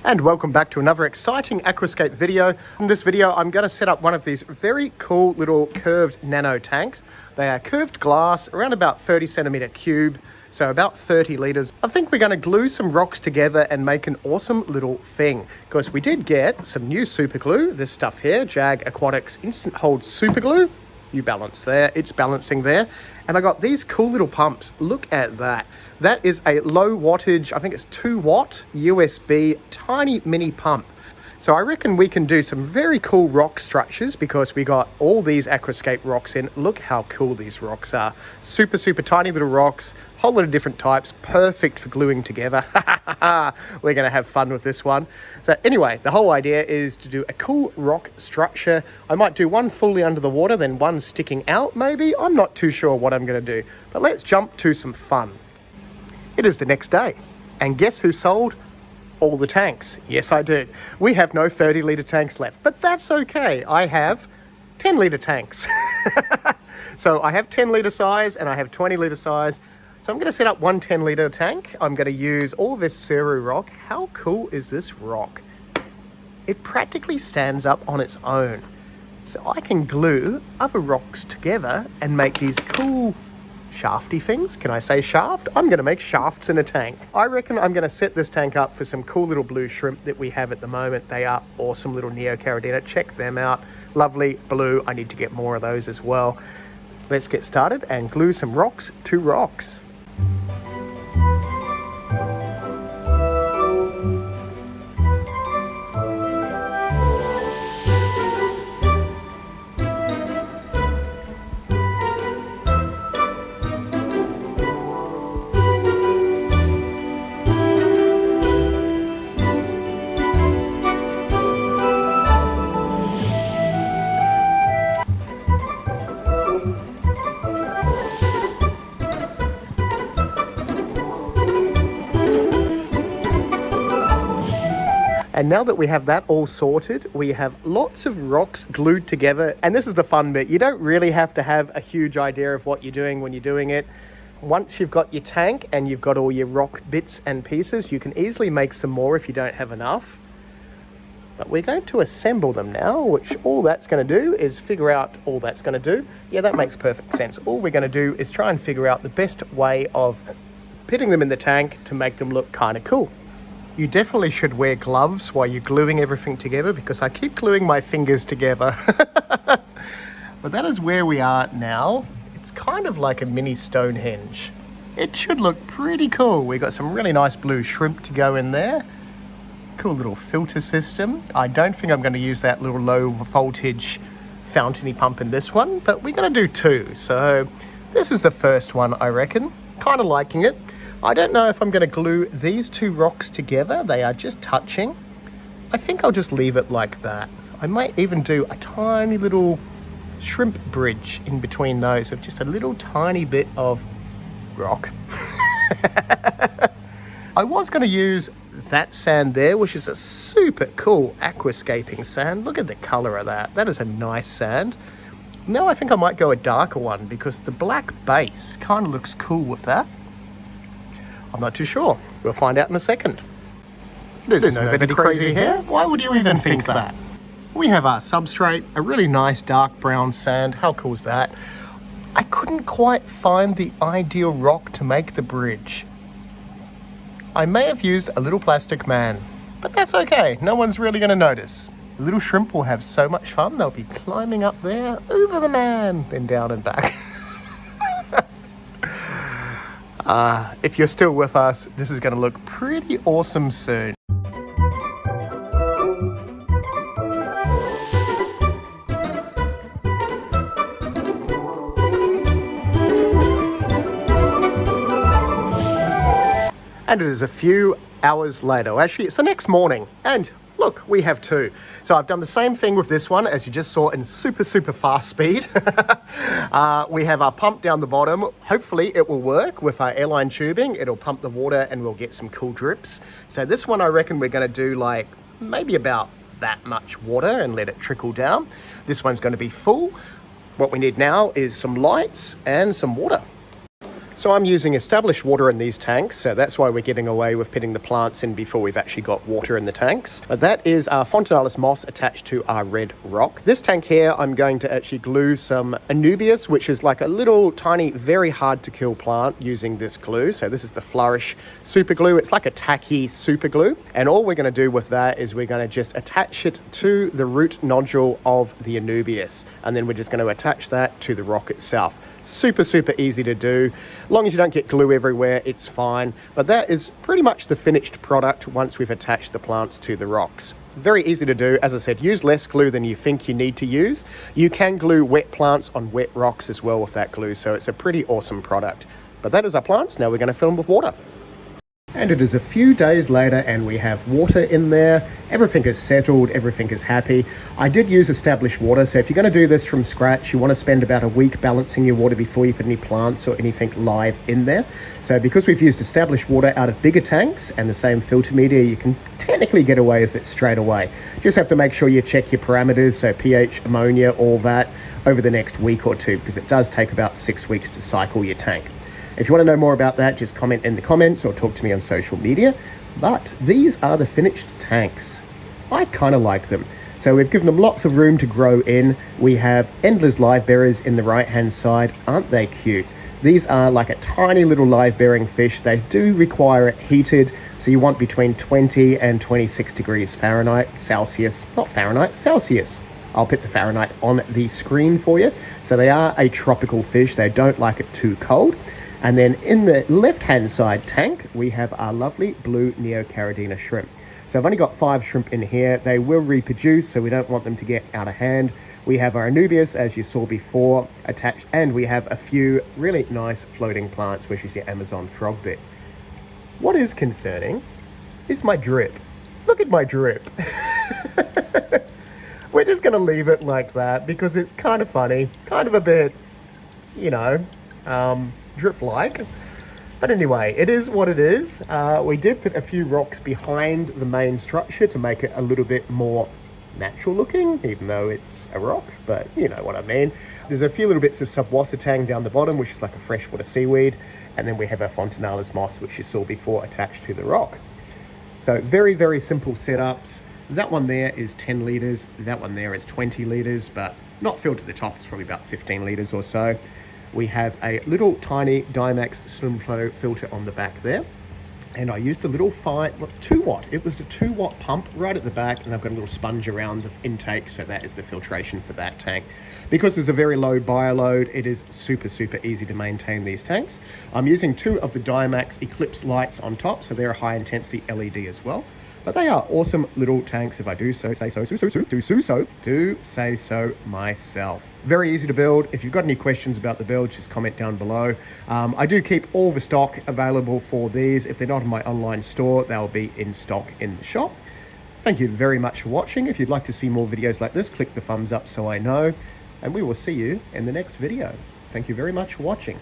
And welcome back to another exciting Aquascape video. In this video, I'm going to set up one of these very cool little curved nano tanks. They are curved glass, around about 30 centimeter cube, so about 30 liters. I think we're going to glue some rocks together and make an awesome little thing. Because we did get some new super glue, this stuff here, Jag Aquatics Instant Hold Super Glue. You balance there, it's balancing there. And I got these cool little pumps. Look at that. That is a low wattage, I think it's 2 watt USB tiny mini pump. So I reckon we can do some very cool rock structures because we got all these Aquascape rocks in. Look how cool these rocks are. Super, super tiny little rocks, whole lot of different types, perfect for gluing together. We're gonna have fun with this one. So anyway, the whole idea is to do a cool rock structure. I might do one fully under the water, then one sticking out maybe. I'm not too sure what I'm gonna do, but let's jump to some fun. It is the next day, and guess who sold all the tanks? Yes, I did. We have no 30-litre tanks left, but that's okay. I have 10-litre tanks. So I have 10-litre size and I have 20-litre size. So I'm going to set up one 10-litre tank. I'm going to use all this Ceru rock. How cool is this rock? It practically stands up on its own. So I can glue other rocks together and make these cool shafty things. Can I say shaft? I'm going to make shafts in a tank. I reckon I'm going to set this tank up for some cool little blue shrimp that we have at the moment. They are awesome little Neocaridina. Check them out. Lovely blue. I need to get more of those as well. Let's get started and glue some rocks to rocks. And now that we have that all sorted, we have lots of rocks glued together. And this is the fun bit. You don't really have to have a huge idea of what you're doing when you're doing it. Once you've got your tank and you've got all your rock bits and pieces, you can easily make some more if you don't have enough. But we're going to assemble them now, which all that's going to do is figure out all that's going to do. Yeah, that makes perfect sense. All we're going to do is try and figure out the best way of putting them in the tank to make them look kind of cool. You definitely should wear gloves while you're gluing everything together because I keep gluing my fingers together. But that is where we are now. It's kind of like a mini Stonehenge. It should look pretty cool. We got some really nice blue shrimp to go in there. Cool little filter system. I don't think I'm going to use that little low voltage fountainy pump in this one, but we're going to do 2. So this is the first one, I reckon. Kind of liking it. I don't know if I'm going to glue these 2 rocks together. They are just touching. I think I'll just leave it like that. I might even do a tiny little shrimp bridge in between those of just a little tiny bit of rock. I was going to use that sand there, which is a super cool aquascaping sand. Look at the color of that. That is a nice sand. Now I think I might go a darker one because the black base kind of looks cool with that. I'm not too sure. We'll find out in a second. There's nobody crazy here. Why would you even think that? We have our substrate, a really nice dark brown sand. How cool is that? I couldn't quite find the ideal rock to make the bridge. I may have used a little plastic man, but that's okay. No one's really going to notice. The little shrimp will have so much fun. They'll be climbing up there, over the man, then down and back. If you're still with us, this is going to look pretty awesome soon. And it is a few hours later. Actually, it's the next morning. And look, we have 2. So I've done the same thing with this one as you just saw in super, super fast speed. We have our pump down the bottom. Hopefully it will work with our airline tubing. It'll pump the water and we'll get some cool drips. So this one, I reckon we're going to do like maybe about that much water and let it trickle down. This one's going to be full. What we need now is some lights and some water. So I'm using established water in these tanks, so that's why we're getting away with putting the plants in before we've actually got water in the tanks. But that is our Fontinalis moss attached to our red rock. This tank here, I'm going to actually glue some Anubias, which is like a little tiny, very hard to kill plant using this glue. So this is the Flourish super glue. It's like a tacky super glue. And all we're going to do with that is we're going to just attach it to the root nodule of the Anubias. And then we're just going to attach that to the rock itself. Super, super easy to do. As long as you don't get glue everywhere, it's fine. But that is pretty much the finished product once we've attached the plants to the rocks. Very easy to do. As I said, use less glue than you think you need to use. You can glue wet plants on wet rocks as well with that glue, so it's a pretty awesome product. But that is our plants. Now we're going to fill them with water. And it is a few days later and we have water in there. Everything is settled, everything is happy. I did use established water, so if you're going to do this from scratch, you want to spend about a week balancing your water before you put any plants or anything live in there. So because we've used established water out of bigger tanks and the same filter media, you can technically get away with it straight away. Just have to make sure you check your parameters, so pH, ammonia, all that, over the next week or two, because it does take about 6 weeks to cycle your tank. If you want to know more about that, just comment in the comments or talk to me on social media. But these are the finished tanks. I kind of like them. So we've given them lots of room to grow in. We have Endlers live bearers in the right hand side. Aren't they cute? These are like a tiny little live bearing fish. They do require it heated, so you want between 20 and 26 degrees Fahrenheit, Celsius, not Fahrenheit, Celsius. I'll put the Fahrenheit on the screen for you. So they are a tropical fish. They don't like it too cold. And then in the left-hand side tank, we have our lovely blue Neocaridina shrimp. So I've only got 5 shrimp in here. They will reproduce, so we don't want them to get out of hand. We have our Anubias, as you saw before, attached, and we have a few really nice floating plants, which is your Amazon frogbit. What is concerning is my drip. Look at my drip. We're just going to leave it like that because it's kind of funny, kind of a bit, you know, drip-like. But anyway, it is what it is. We did put a few rocks behind the main structure to make it a little bit more natural looking, even though it's a rock, but you know what I mean. There's a few little bits of subwassatang down the bottom, which is like a freshwater seaweed, and then we have our Fontinalis moss, which you saw before, attached to the rock. So very, very simple setups. That one there is 10 litres, that one there is 20 litres, but not filled to the top. It's probably about 15 litres or so. We have a little tiny Dymax Slim Flow filter on the back there. And I used a little 2 watt. It was a 2 watt pump right at the back, and I've got a little sponge around the intake, so that is the filtration for that tank. Because there's a very low bioload, it is super, super easy to maintain these tanks. I'm using 2 of the Dymax Eclipse lights on top, so they're a high intensity LED as well. But they are awesome little tanks, if I do say so myself. Very easy to build. If you've got any questions about the build, just comment down below. I do keep all the stock available for these. If they're not in my online store, they'll be in stock in the shop. Thank you very much for watching. If you'd like to see more videos like this, click the thumbs up so I know. And we will see you in the next video. Thank you very much for watching.